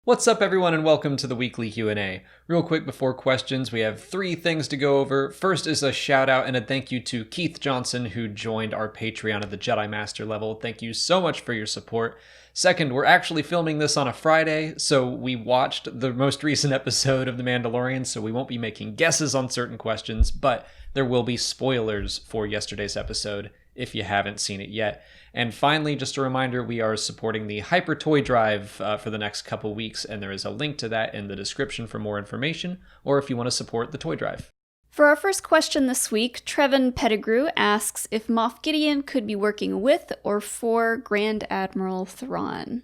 What's up, everyone, and welcome to the weekly Q&A. Real quick before questions, we have 3 things to go over. First is a shout out and a thank you to Keith Johnson, who joined our Patreon at the Jedi Master level. Thank you so much for your support. Second, we're actually filming this on a Friday, so we watched the most recent episode of The Mandalorian, so we won't be making guesses on certain questions, but there will be spoilers for yesterday's episode if you haven't seen it yet. And finally, just a reminder, we are supporting the Hyper Toy Drive for the next couple weeks, and there is a link to that in the description for more information, or if you want to support the Toy Drive. For our first question this week, Trevin Pettigrew asks if Moff Gideon could be working with or for Grand Admiral Thrawn.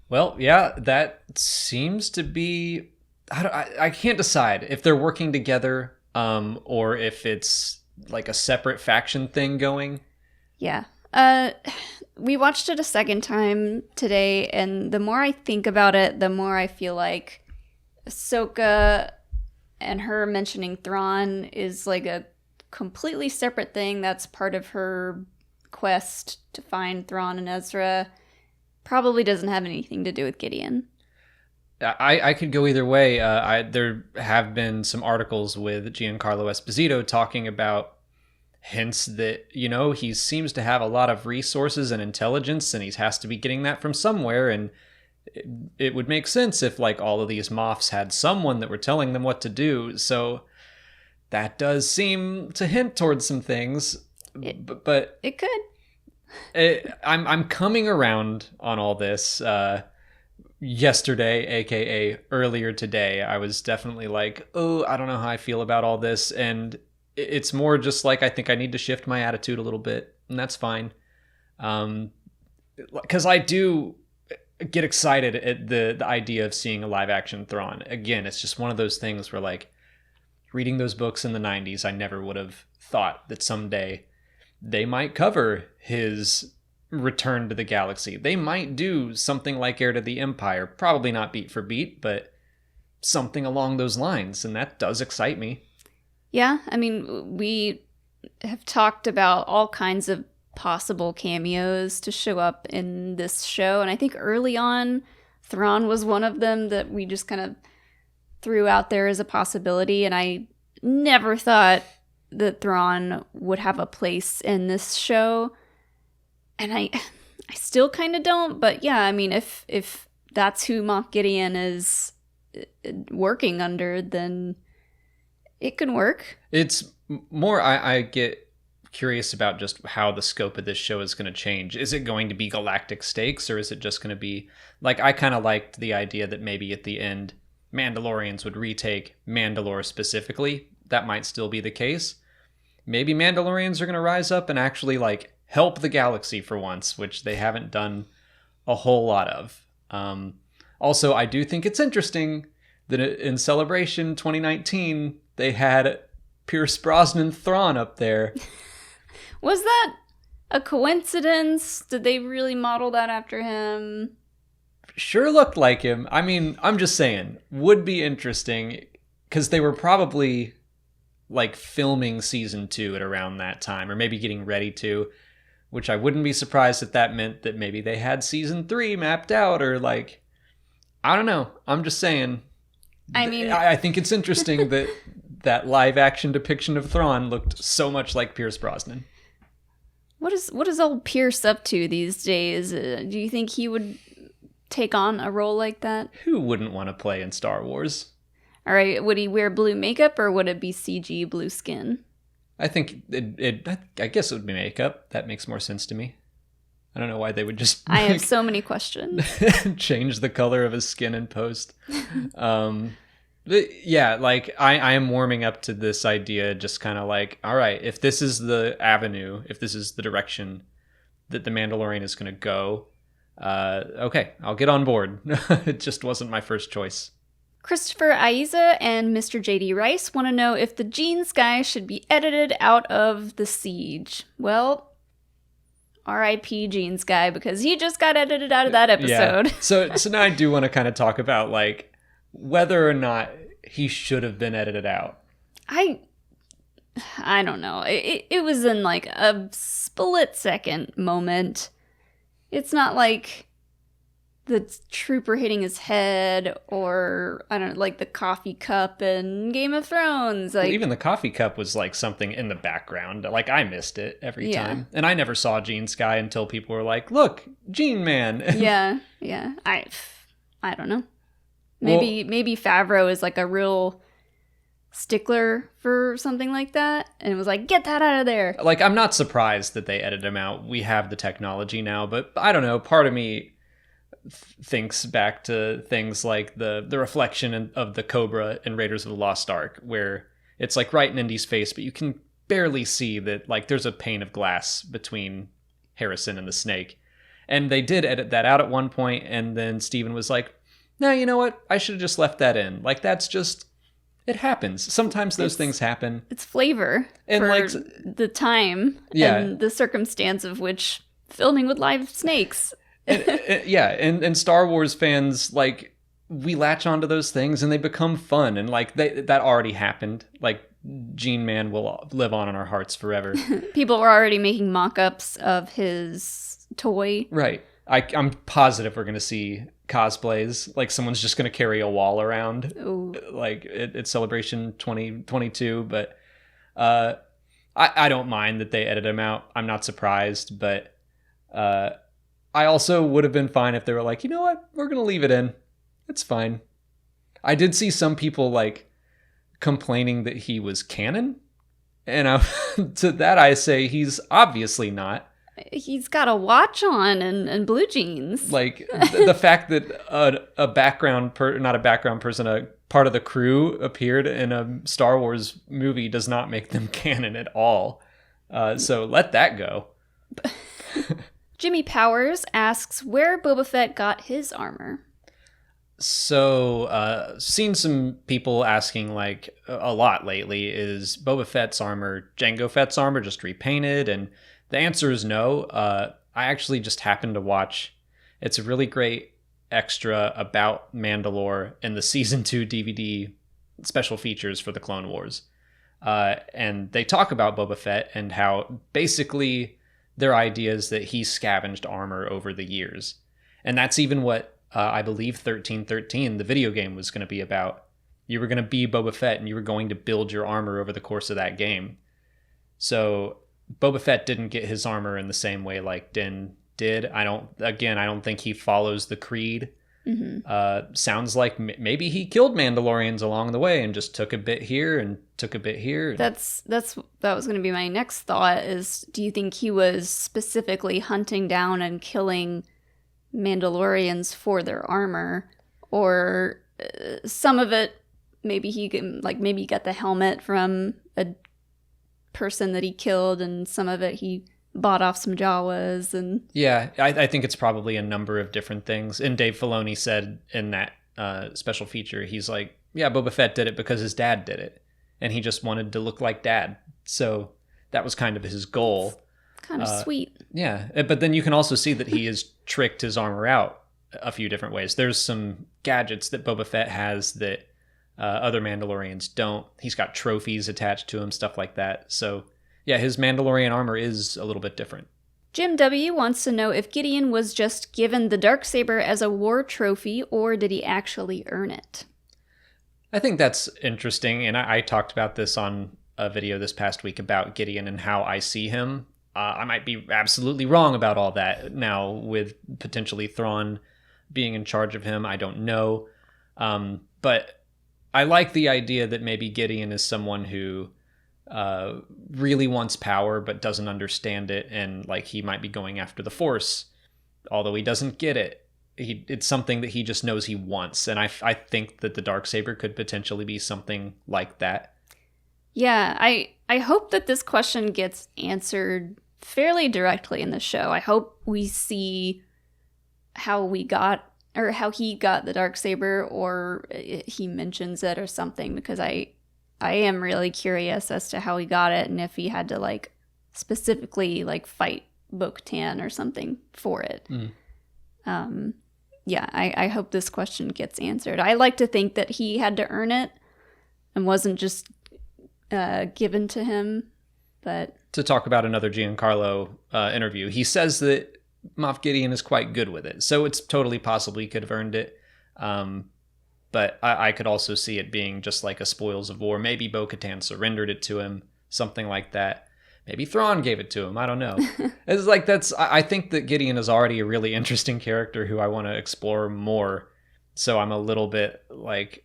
Well, yeah, that seems to be... I can't decide if they're working together or if it's like a separate faction thing going. Yeah. We watched it a second time today, and the more I think about it, the more I feel like Ahsoka and her mentioning Thrawn is like a completely separate thing that's part of her quest to find Thrawn and Ezra. Probably doesn't have anything to do with Gideon. I could go either way. There have been some articles with Giancarlo Esposito talking about hints that, he seems to have a lot of resources and intelligence, and he has to be getting that from somewhere, and it would make sense if, like, all of these Moffs had someone that were telling them what to do, so that does seem to hint towards some things, but... It could. I'm coming around on all this. Yesterday, aka earlier today, I was definitely like, I don't know how I feel about all this, and it's more just like I think I need to shift my attitude a little bit, and that's fine. Because I do get excited at the idea of seeing a live-action Thrawn. Again, it's just one of those things where, like, reading those books in the 90s, I never would have thought that someday they might cover his return to the galaxy. They might do something like Heir to the Empire. Probably not beat for beat, but something along those lines, and that does excite me. Yeah, I mean, we have talked about all kinds of possible cameos to show up in this show, and I think early on, Thrawn was one of them that we just kind of threw out there as a possibility, and I never thought that Thrawn would have a place in this show, and I still kind of don't, but yeah, I mean, if that's who Moff Gideon is working under, then it can work. It's more, I get curious about just how the scope of this show is going to change. Is it going to be galactic stakes, or is it just going to be, like, I kind of liked the idea that maybe at the end, Mandalorians would retake Mandalore specifically. That might still be the case. Maybe Mandalorians are going to rise up and actually, like, help the galaxy for once, which they haven't done a whole lot of. Also, I do think it's interesting that in Celebration 2019, they had Pierce Brosnan Thrawn up there. Was that a coincidence? Did they really model that after him? Sure looked like him. I mean, I'm just saying, would be interesting, because they were probably, like, filming season 2 at around that time, or maybe getting ready to, which I wouldn't be surprised if that meant that maybe they had season 3 mapped out, or, like, I don't know. I'm just saying. I mean, I think it's interesting that that live-action depiction of Thrawn looked so much like Pierce Brosnan. What is old Pierce up to these days? Do you think he would take on a role like that? Who wouldn't want to play in Star Wars? All right, would he wear blue makeup, or would it be CG blue skin? I think I guess it would be makeup. That makes more sense to me. I don't know why they would just... I have so many questions. change the color of his skin in post. Yeah, like, I am warming up to this idea, just kind of like, all right, if this is the avenue, if this is the direction that The Mandalorian is going to go, okay, I'll get on board. It just wasn't my first choice. Christopher Aiza and Mr. J.D. Rice want to know if the Jeans guy should be edited out of The Siege. Well, R.I.P. Jeans guy, because he just got edited out of that episode. Yeah. So now I do want to kind of talk about, like, whether or not he should have been edited out. I don't know. It was in, like, a split-second moment. It's not like the trooper hitting his head, or I don't know, like the coffee cup in Game of Thrones. Like, well, even the coffee cup was like something in the background. Like I missed it every time, and I never saw Gene Sky until people were like, "Look, Gene Man." yeah. I don't know. Maybe Favreau is like a real stickler for something like that, and it was like, get that out of there. Like, I'm not surprised that they edited him out. We have the technology now, but I don't know. Part of me thinks back to things like the reflection of the Cobra in Raiders of the Lost Ark, where it's like right in Indy's face, but you can barely see that like there's a pane of glass between Harrison and the snake. And they did edit that out at one point, and then Steven was like, no, you know what? I should have just left that in. Like, that's just, it happens. Sometimes those things happen. It's flavor and for like the time and the circumstance of which filming with live snakes. and Star Wars fans, like, we latch onto those things and they become fun, and like that already happened. Like, Gene Man will live on in our hearts forever. People were already making mock-ups of his toy. Right. I'm positive we're going to see cosplays. Like, someone's just going to carry a wall around. Ooh. Like it's Celebration 2022, but I don't mind that they edited him out. I'm not surprised, but I also would have been fine if they were like, you know what, we're going to leave it in. It's fine. I did see some people like complaining that he was canon, and to that I say he's obviously not. He's got a watch on and blue jeans. Like, the fact that a part of the crew appeared in a Star Wars movie does not make them canon at all. So let that go. Jimmy Powers asks where Boba Fett got his armor. So, seen some people asking, like, a lot lately, is Boba Fett's armor Jango Fett's armor just repainted? And the answer is no. I actually just happened to watch, it's a really great extra about Mandalore in the Season 2 DVD special features for the Clone Wars. And they talk about Boba Fett and how basically their idea is that he scavenged armor over the years. And that's even what I believe 1313, the video game, was going to be about. You were going to be Boba Fett and you were going to build your armor over the course of that game. So Boba Fett didn't get his armor in the same way like Din did. I don't think he follows the creed. Mm-hmm. Sounds like maybe he killed Mandalorians along the way and just took a bit here and took a bit here. That was going to be my next thought, is do you think he was specifically hunting down and killing Mandalorians for their armor, or some of it maybe he got the helmet from a person that he killed, and some of it he bought off some Jawas? And yeah, I think it's probably a number of different things. And Dave Filoni said in that special feature, he's like, yeah, Boba Fett did it because his dad did it, and he just wanted to look like dad, so that was kind of his goal. Kind of sweet. Yeah, but then you can also see that he has tricked his armor out a few different ways. There's some gadgets that Boba Fett has that other Mandalorians don't. He's got trophies attached to him, stuff like that. So yeah, his Mandalorian armor is a little bit different. Jim W. wants to know if Gideon was just given the Darksaber as a war trophy, or did he actually earn it? I think that's interesting, and I talked about this on a video this past week about Gideon and how I see him. I might be absolutely wrong about all that now, with potentially Thrawn being in charge of him. I don't know. But I like the idea that maybe Gideon is someone who really wants power but doesn't understand it, and like he might be going after the Force, although he doesn't get it. It's something that he just knows he wants, and I think that the Darksaber could potentially be something like that. Yeah, I hope that this question gets answered fairly directly in the show. I hope we see how he got the Darksaber, or he mentions it or something, because I am really curious as to how he got it, and if he had to like specifically like fight Bo-Katan or something for it. Yeah, I hope this question gets answered. I like to think that he had to earn it and wasn't just given to him. But to talk about another Giancarlo interview, he says that Moff Gideon is quite good with it. So it's totally possible he could have earned it. But I could also see it being just like a spoils of war. Maybe Bo-Katan surrendered it to him, something like that. Maybe Thrawn gave it to him. I don't know. It's like I think that Gideon is already a really interesting character who I want to explore more. So I'm a little bit like,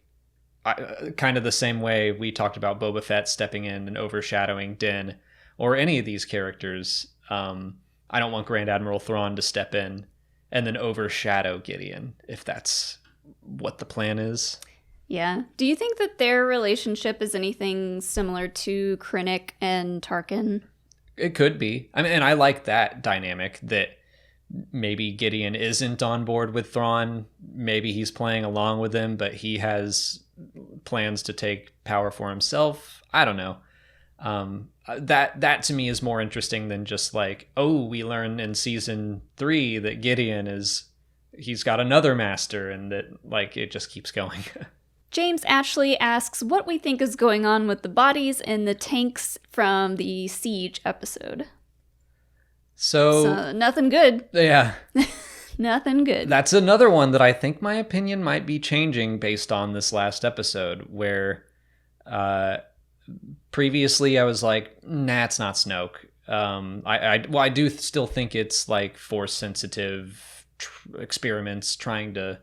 kind of the same way we talked about Boba Fett stepping in and overshadowing Din, or any of these characters. I don't want Grand Admiral Thrawn to step in and then overshadow Gideon, if that's what the plan is. Yeah. Do you think that their relationship is anything similar to Krennic and Tarkin? It could be. I mean, and I like that dynamic, that maybe Gideon isn't on board with Thrawn. Maybe he's playing along with him, but he has plans to take power for himself. I don't know. That to me is more interesting than just like, oh, we learn in season 3 that Gideon he's got another master, and that like it just keeps going. James Ashley asks what we think is going on with the bodies in the tanks from the Siege episode. So nothing good. Yeah. Nothing good. That's another one that I think my opinion might be changing based on this last episode, where previously I was like, nah, it's not Snoke. I do still think it's like force sensitive experiments trying to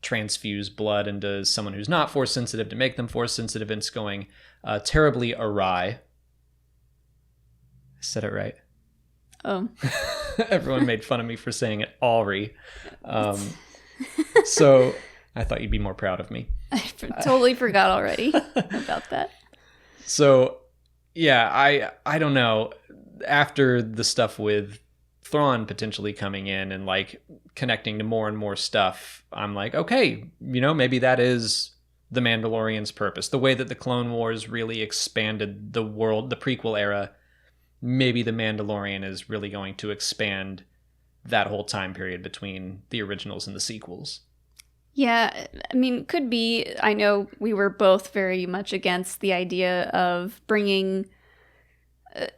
transfuse blood into someone who's not force sensitive to make them force sensitive, and it's going terribly awry. I said it right. Oh. Everyone made fun of me for saying it awry. So I thought you'd be more proud of me. I totally forgot already about that. So yeah, I don't know. After the stuff with Thrawn potentially coming in and like connecting to more and more stuff, I'm like, okay, maybe that is the Mandalorian's purpose. The way that the Clone Wars really expanded the world, the prequel era, maybe the Mandalorian is really going to expand that whole time period between the originals and the sequels. Yeah, I mean, could be. I know we were both very much against the idea of bringing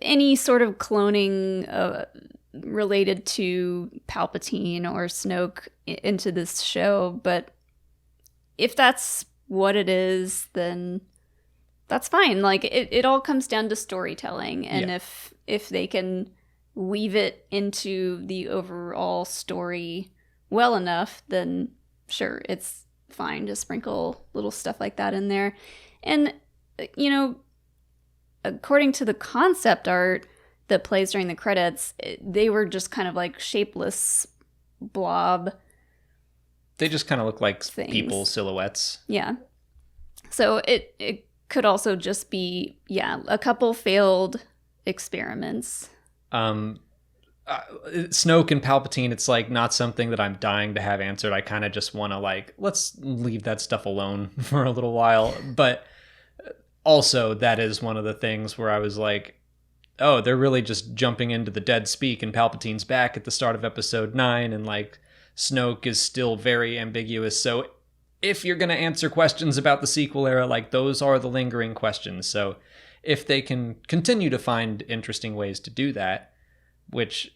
any sort of cloning related to Palpatine or Snoke into this show, but if that's what it is, then that's fine. Like, it all comes down to storytelling, and yeah. if they can weave it into the overall story well enough, then sure, it's fine to sprinkle little stuff like that in there. And according to the concept art that plays during the credits, they were just kind of like shapeless blob. They just kind of look like things. People silhouettes. Yeah. So it could also just be, a couple failed experiments. Snoke and Palpatine, it's like not something that I'm dying to have answered. I kind of just want to like, let's leave that stuff alone for a little while. But also that is one of the things where I was like, oh, they're really just jumping into the dead speak, and Palpatine's back at the start of episode 9, and like Snoke is still very ambiguous. So if you're going to answer questions about the sequel era, like those are the lingering questions. So if they can continue to find interesting ways to do that, which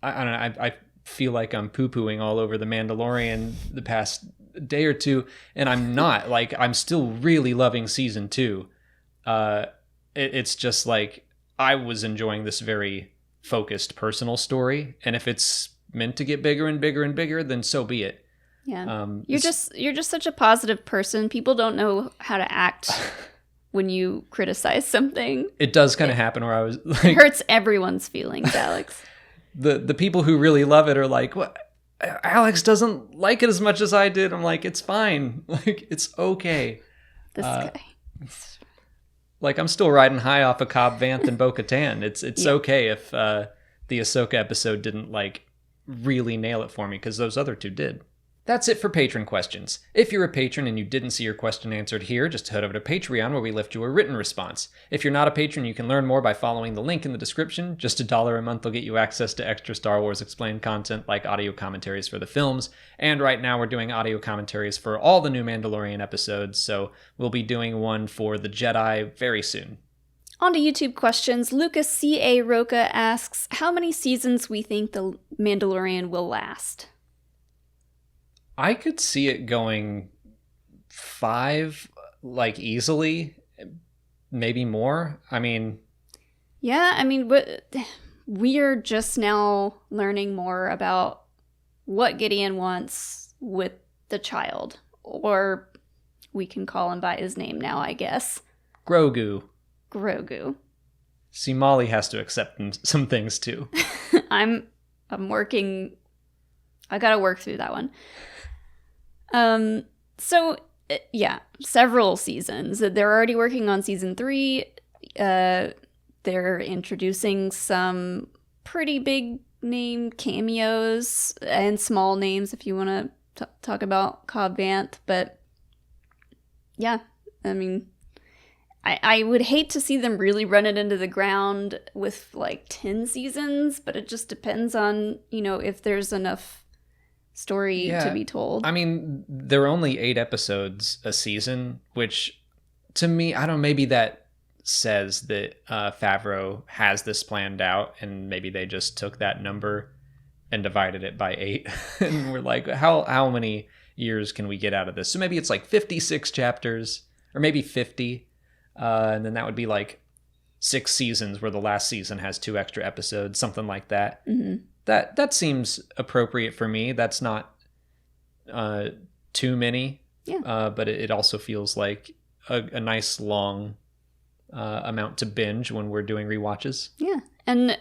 I don't know, I feel like I'm poo-pooing all over the Mandalorian the past day or two, and I'm not. Like, I'm still really loving season 2. It's just like, I was enjoying this very focused personal story, and if it's meant to get bigger and bigger and bigger, then so be it. Yeah. You're just such a positive person. People don't know how to act when you criticize something. It does kind of happen where I was like, it hurts everyone's feelings, Alex. The people who really love it are like, what? Alex doesn't like it as much as I did. I'm like, it's fine. Like, it's okay. This guy. Like, I'm still riding high off of Cobb Vanth and Bo-Katan. It's okay if the Ahsoka episode didn't like really nail it for me, because those other two did. That's it for patron questions. If you're a patron and you didn't see your question answered here, just head over to Patreon, where we left you a written response. If you're not a patron, you can learn more by following the link in the description. Just $1 a month will get you access to extra Star Wars Explained content like audio commentaries for the films. And right now we're doing audio commentaries for all the new Mandalorian episodes, so we'll be doing one for the Jedi very soon. On to YouTube questions. Lucas C.A. Roca asks, how many seasons we think The Mandalorian will last? I could see it going 5, like, easily. Maybe more. I mean... Yeah, I mean, we're just now learning more about what Gideon wants with the child. Or we can call him by his name now, I guess. Grogu. See, Molly has to accept some things, too. I'm working... I gotta work through that one. So, yeah, several seasons. They're already working on season 3. They're introducing some pretty big name cameos and small names if you want to talk about Cobb Vanth. But yeah, I mean, I would hate to see them really run it into the ground with like 10 seasons, but it just depends on, if there's enough story to be told. I mean, there are only 8 episodes a season, which to me, I don't know, maybe that says that Favreau has this planned out, and maybe they just took that number and divided it by 8 and we're like, how many years can we get out of this? So maybe it's like 56 chapters, or maybe 50, and then that would be like 6 seasons where the last season has 2 extra episodes, something like that. Mm-hmm. That seems appropriate for me. That's not too many, but it also feels like a nice long amount to binge when we're doing rewatches. Yeah. And,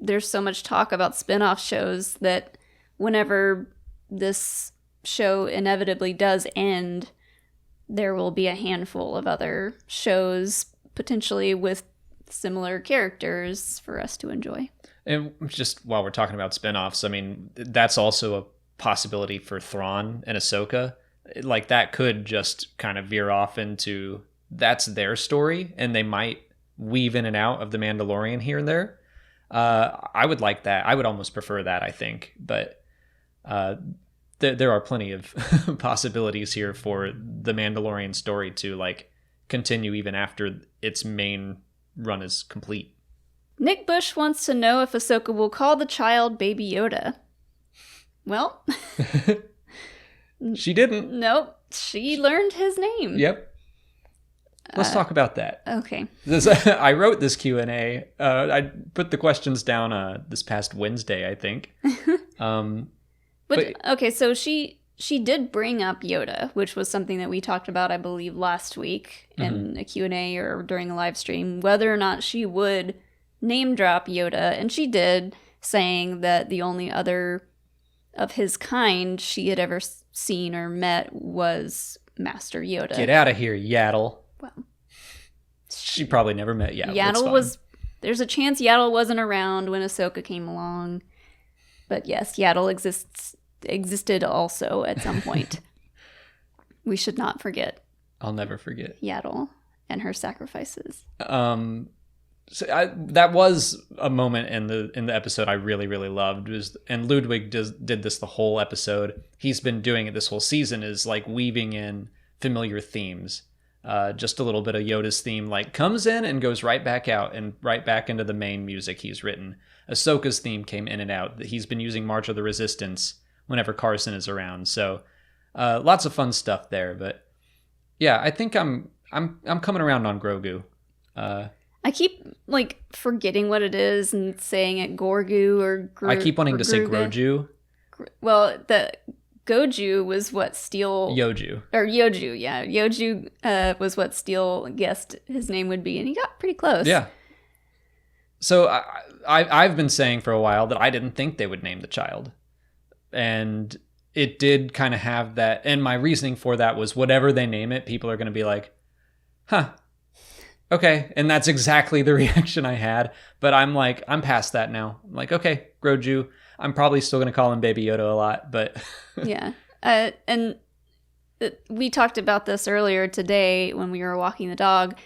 there's so much talk about spin-off shows that whenever this show inevitably does end, there will be a handful of other shows potentially with similar characters for us to enjoy. And just while we're talking about spin-offs, I mean, that's also a possibility for Thrawn and Ahsoka. Like, that could just kind of veer off into... that's their story, and they might weave in and out of The Mandalorian here and there. I would like that. I would almost prefer that, I think. But there are plenty of possibilities here for The Mandalorian story to like continue even after its main run is complete. Nick Bush wants to know if Ahsoka will call the child Baby Yoda. Well... She didn't. Nope. She learned his name. Yep. Let's talk about that. Okay. I wrote this Q&A. I put the questions down this past Wednesday, I think. But okay, so she did bring up Yoda, which was something that we talked about, I believe, last week in a Q&A or during a live stream, whether or not she would name drop Yoda. And she did, saying that the only other of his kind she had ever seen or met was Master Yoda. Get out of here, Yaddle. Well, she probably never met Yaddle. Yaddle was... There's a chance Yaddle wasn't around when Ahsoka came along. But yes, Yaddle existed also at some point. We should not forget. I'll never forget. Yaddle and her sacrifices. So that was a moment in the episode I really, really loved. And Ludwig did this the whole episode. He's been doing it this whole season, is like weaving in familiar themes. Just a little bit of Yoda's theme like comes in and goes right back out and right back into the main music he's written. Ahsoka's theme came in and out. He's been using March of the Resistance whenever Carson is around. So lots of fun stuff there. But yeah, I think I'm coming around on Grogu. I keep like forgetting what it is and saying it Gorgu or I keep wanting to say Groju. Well, the Goju was what Steele... Yoju. Or Yoju, yeah. Yoju was what Steele guessed his name would be, and he got pretty close. Yeah. So I've been saying for a while that I didn't think they would name the child. And it did kind of have that... And my reasoning for that was whatever they name it, people are going to be like, huh, okay. And that's exactly the reaction I had. But I'm like, I'm past that now. I'm like, okay, Groju. I'm probably still going to call him Baby Yoda a lot, but... Yeah. And we talked about this earlier today when we were walking the dog.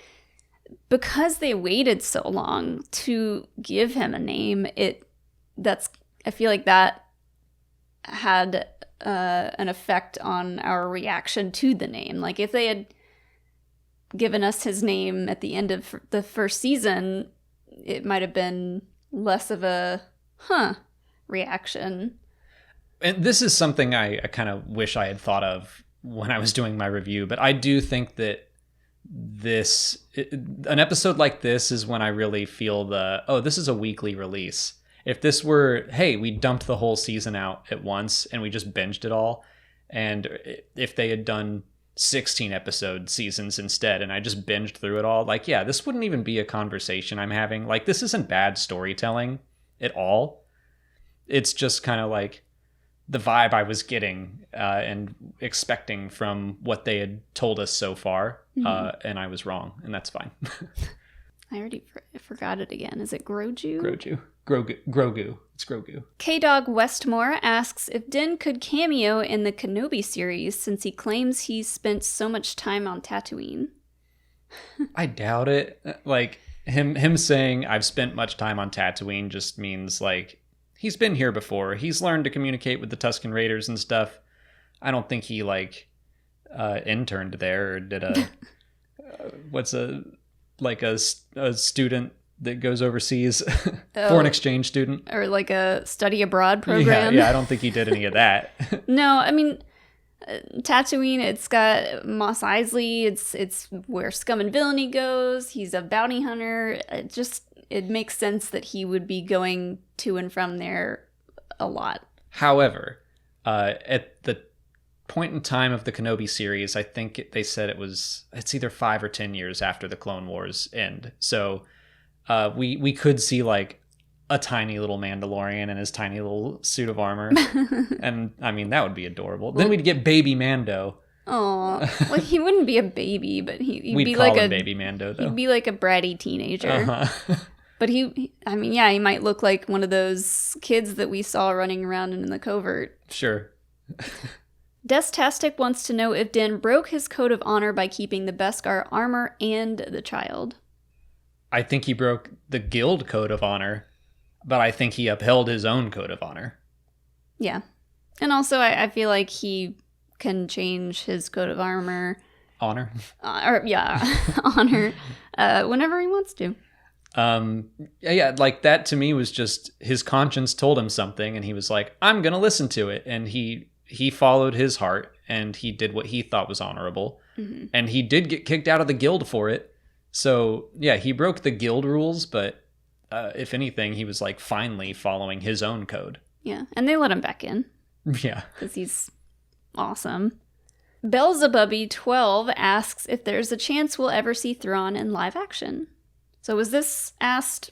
Because they waited so long to give him a name, I feel like that had an effect on our reaction to the name. Like if they had given us his name at the end of the first season, it might have been less of a reaction. And this is something I kind of wish I had thought of when I was doing my review, but I do think that an episode like this is when I really feel this is a weekly release. If this were, hey, we dumped the whole season out at once and we just binged it all, and if they had done 16 episode seasons instead and I just binged through it all, like, yeah, this wouldn't even be a conversation I'm having. Like, this isn't bad storytelling at all. It's just kind of like the vibe I was getting and expecting from what they had told us so far, and I was wrong, and that's fine. I already forgot it again. Is it Grogu? Grogu. It's Grogu. K-Dog Westmore asks if Din could cameo in the Kenobi series since he claims he's spent so much time on Tatooine. I doubt it. Like, him saying I've spent much time on Tatooine just means, like, he's been here before. He's learned to communicate with the Tusken Raiders and stuff. I don't think he, like, interned there or did a... a student that goes overseas, foreign exchange student. Or like a study abroad program. Yeah, I don't think he did any of that. No, I mean, Tatooine, it's got Mos Eisley, it's where Scum and Villainy goes, he's a bounty hunter. It makes sense that he would be going to and from there a lot. However, at the point in time of the Kenobi series, I think they said it's either 5 or 10 years after the Clone Wars end. So we could see like a tiny little Mandalorian in his tiny little suit of armor. And I mean, that would be adorable. Then we'd get baby Mando. Oh, well, he wouldn't be a baby, but he'd we'd be call like him baby Mando, though. He'd be like a bratty teenager. But he might look like one of those kids that we saw running around in the covert. Sure. Destastic wants to know if Din broke his code of honor by keeping the Beskar armor and the child. I think he broke the guild code of honor, but I think he upheld his own code of honor. Yeah. And also, I feel like he can change his code of armor. Honor? Honor, whenever he wants to. Yeah, like that to me was just his conscience told him something, and he was like, I'm going to listen to it. And he followed his heart, and he did what he thought was honorable. Mm-hmm. And he did get kicked out of the guild for it. So, yeah, he broke the guild rules, but if anything, he was like finally following his own code. Yeah, and they let him back in. Yeah. Because he's awesome. Belzebubby12 asks if there's a chance we'll ever see Thrawn in live action. So was this asked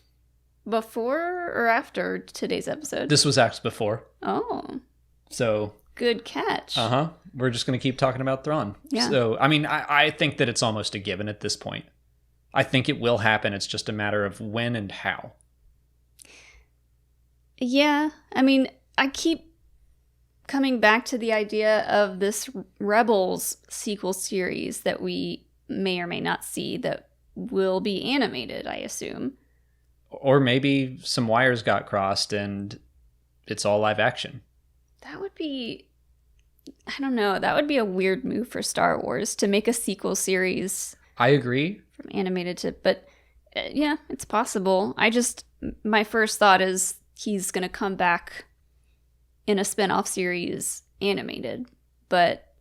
before or after today's episode? This was asked before. Oh. So... Good catch. Uh-huh. We're just going to keep talking about Thrawn. Yeah. So, I mean, I think that it's almost a given at this point. I think it will happen. It's just a matter of when and how. Yeah. I mean, I keep coming back to the idea of this Rebels sequel series that we may or may not see that will be animated, I assume. Or maybe some wires got crossed and it's all live action. That would be... I don't know. That would be a weird move for Star Wars to make a sequel series. I agree. From animated to... But yeah, it's possible. My first thought is he's going to come back in a spin-off series animated. But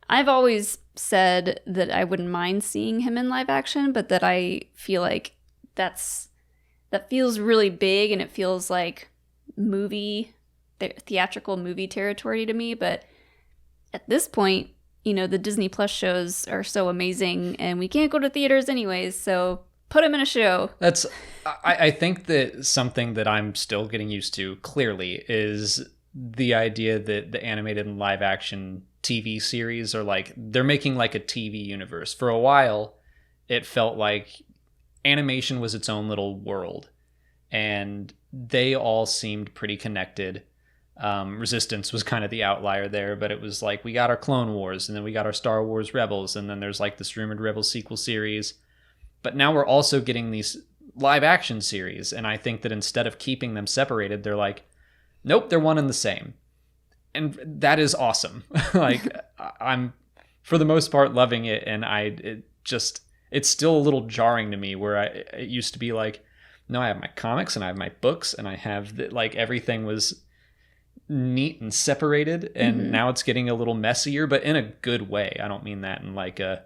I've always said that I wouldn't mind seeing him in live action, but that I feel like that feels really big and it feels like theatrical movie territory to me. But at this point, the Disney Plus shows are so amazing and we can't go to theaters anyways, so put him in a show. I think that something that I'm still getting used to clearly is the idea that the animated and live action TV series are like, they're making like a TV universe. For a while, it felt like animation was its own little world and they all seemed pretty connected. Resistance was kind of the outlier there, but it was like we got our Clone Wars and then we got our Star Wars Rebels and then there's like this rumored Rebels sequel series. But now we're also getting these live action series, and I think that instead of keeping them separated, they're like, nope, they're one and the same. And that is awesome. Like, I'm for the most part loving it, and it's still a little jarring to me where it used to be like, no, I have my comics and I have my books and I have like everything was neat and separated, and now it's getting a little messier, but in a good way. I don't mean that in like a,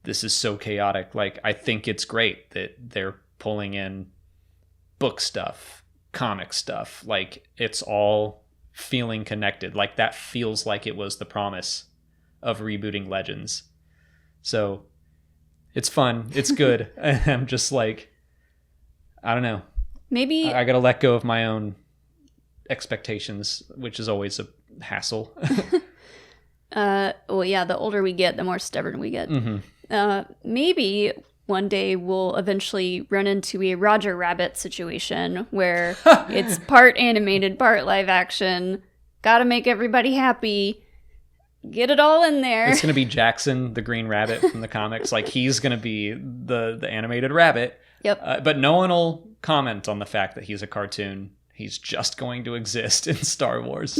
this is so chaotic. Like, I think it's great that they're pulling in book stuff, comic stuff. Like, it's all feeling connected. Like, that feels like it was the promise of rebooting Legends. So it's fun. It's good. I'm just like, I don't know. Maybe I got to let go of my own expectations, which is always a hassle. well, yeah, the older we get, the more stubborn we get. Maybe one day we'll eventually run into a Roger Rabbit situation where it's part animated, part live action. Gotta make everybody happy. Get it all in there. It's going to be Jackson, the Green Rabbit from the comics. Like, he's going to be the animated rabbit. Yep. But no one will comment on the fact that he's a cartoon. He's just going to exist in Star Wars.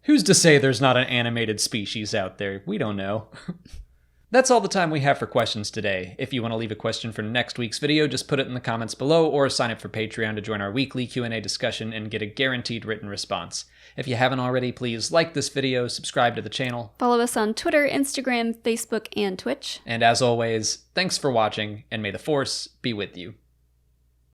Who's to say there's not an animated species out there? We don't know. That's all the time we have for questions today. If you want to leave a question for next week's video, just put it in the comments below or sign up for Patreon to join our weekly Q&A discussion and get a guaranteed written response. If you haven't already, please like this video, subscribe to the channel. Follow us on Twitter, Instagram, Facebook, and Twitch. And as always, thanks for watching, and may the Force be with you.